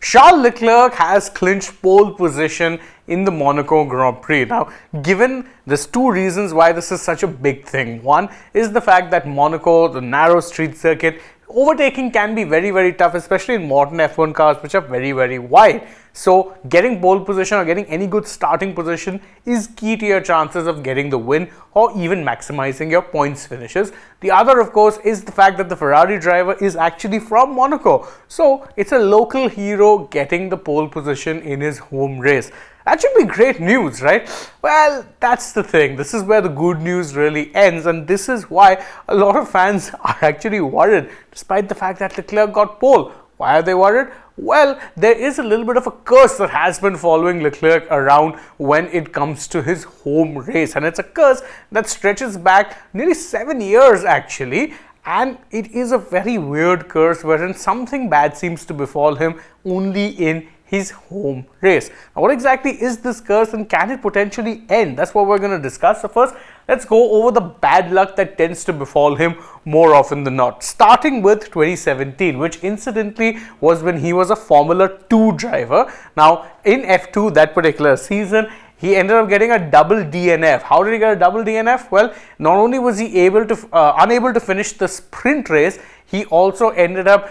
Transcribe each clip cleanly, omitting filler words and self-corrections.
Charles Leclerc has clinched pole position in the Monaco Grand Prix. Now, given there's two reasons why this is such a big thing. One is the fact that Monaco, the narrow street circuit, overtaking can be very, very tough, especially in modern F1 cars, which are very, very wide. So, getting pole position or getting any good starting position is key to your chances of getting the win or even maximizing your points finishes. The other, of course, is the fact that the Ferrari driver is actually from Monaco. So, it's a local hero getting the pole position in his home race. That should be great news, right? Well, that's the thing. This is where the good news really ends, and this is why a lot of fans are actually worried, despite the fact that Leclerc got pole. Why are they worried? Well, there is a little bit of a curse that has been following Leclerc around when it comes to his home race, and it's a curse that stretches back nearly 7 years actually. And it is a very weird curse wherein something bad seems to befall him only in his home race. Now, what exactly is this curse and can it potentially end? That's what we're going to discuss. So first, let's go over the bad luck that tends to befall him more often than not. Starting with 2017, which incidentally was when he was a Formula 2 driver. Now, in F2 that particular season, he ended up getting a double DNF. How did he get a double DNF? Well, not only was he unable to finish the sprint race, he also ended up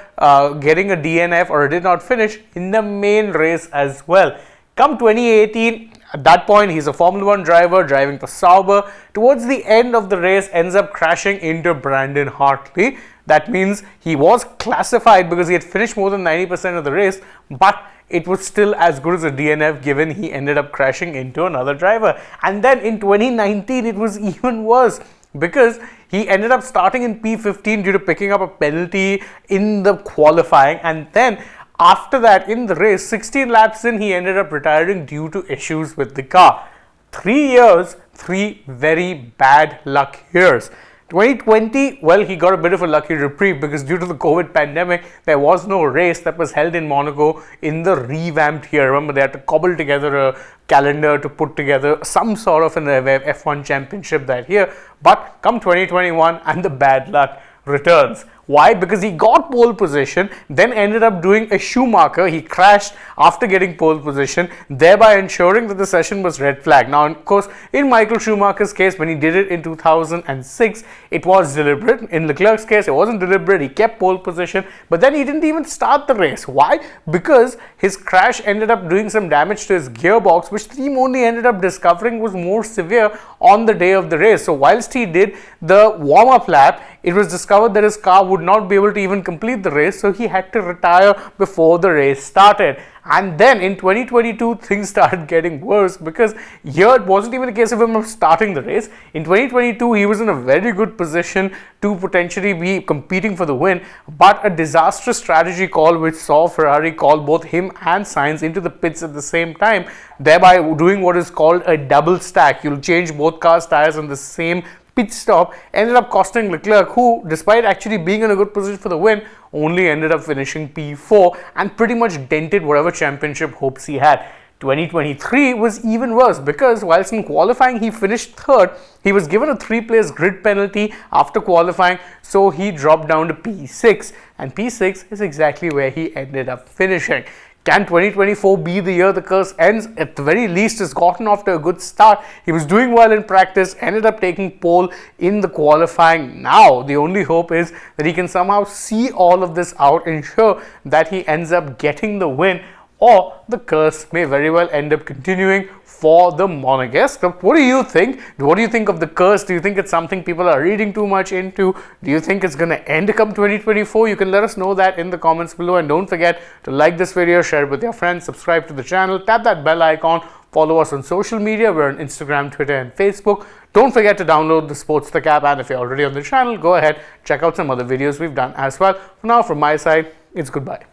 getting a DNF, or did not finish in the main race as well. Come 2018, at that point, he's a Formula 1 driver driving for Sauber. Towards the end of the race, ends up crashing into Brandon Hartley. That means he was classified because he had finished more than 90% of the race, but it was still as good as a DNF given he ended up crashing into another driver. And then in 2019, it was even worse because he ended up starting in P15 due to picking up a penalty in the qualifying, and then after that in the race, 16 laps in, he ended up retiring due to issues with the car. 3 years, 3 very bad luck years. 2020, well, he got a bit of a lucky reprieve because due to the COVID pandemic, there was no race that was held in Monaco in the revamped year. Remember, they had to cobble together a calendar to put together some sort of an F1 championship that year. But come 2021 and the bad luck returns. Why? Because he got pole position, then ended up doing a Schumacher. He crashed after getting pole position, thereby ensuring that the session was red flag. Now, of course, in Michael Schumacher's case, when he did it in 2006, it was deliberate. In Leclerc's case, it wasn't deliberate. He kept pole position, but then he didn't even start the race. Why? Because his crash ended up doing some damage to his gearbox, which the team only ended up discovering was more severe on the day of the race. So, whilst he did the warm-up lap, it was discovered that his car would not be able to even complete the race, so he had to retire before the race started. And then in 2022, things started getting worse because here it wasn't even a case of him starting the race. In 2022, he was in a very good position to potentially be competing for the win, but a disastrous strategy call which saw Ferrari call both him and Sainz into the pits at the same time, thereby doing what is called a double stack. You'll change both cars' tires on the same pit stop, ended up costing Leclerc, who, despite actually being in a good position for the win, only ended up finishing P4 and pretty much dented whatever championship hopes he had. 2023 was even worse because whilst in qualifying he finished third, he was given a 3-place grid penalty after qualifying, so he dropped down to P6, and P6 is exactly where he ended up finishing. Can 2024 be the year the curse ends? At the very least, has gotten off to a good start. He was doing well in practice, ended up taking pole in the qualifying. Now, the only hope is that he can somehow see all of this out, ensure that he ends up getting the win, or the curse may very well end up continuing for the Monegasque. So what do you think? What do you think of the curse? Do you think it's something people are reading too much into? Do you think it's going to end come 2024? You can let us know that in the comments below, and don't forget to like this video, share it with your friends, subscribe to the channel, tap that bell icon, follow us on social media. We're on Instagram, Twitter and Facebook. Don't forget to download the AajTak app, and if you're already on the channel, go ahead, check out some other videos we've done as well. For now, from my side, it's goodbye.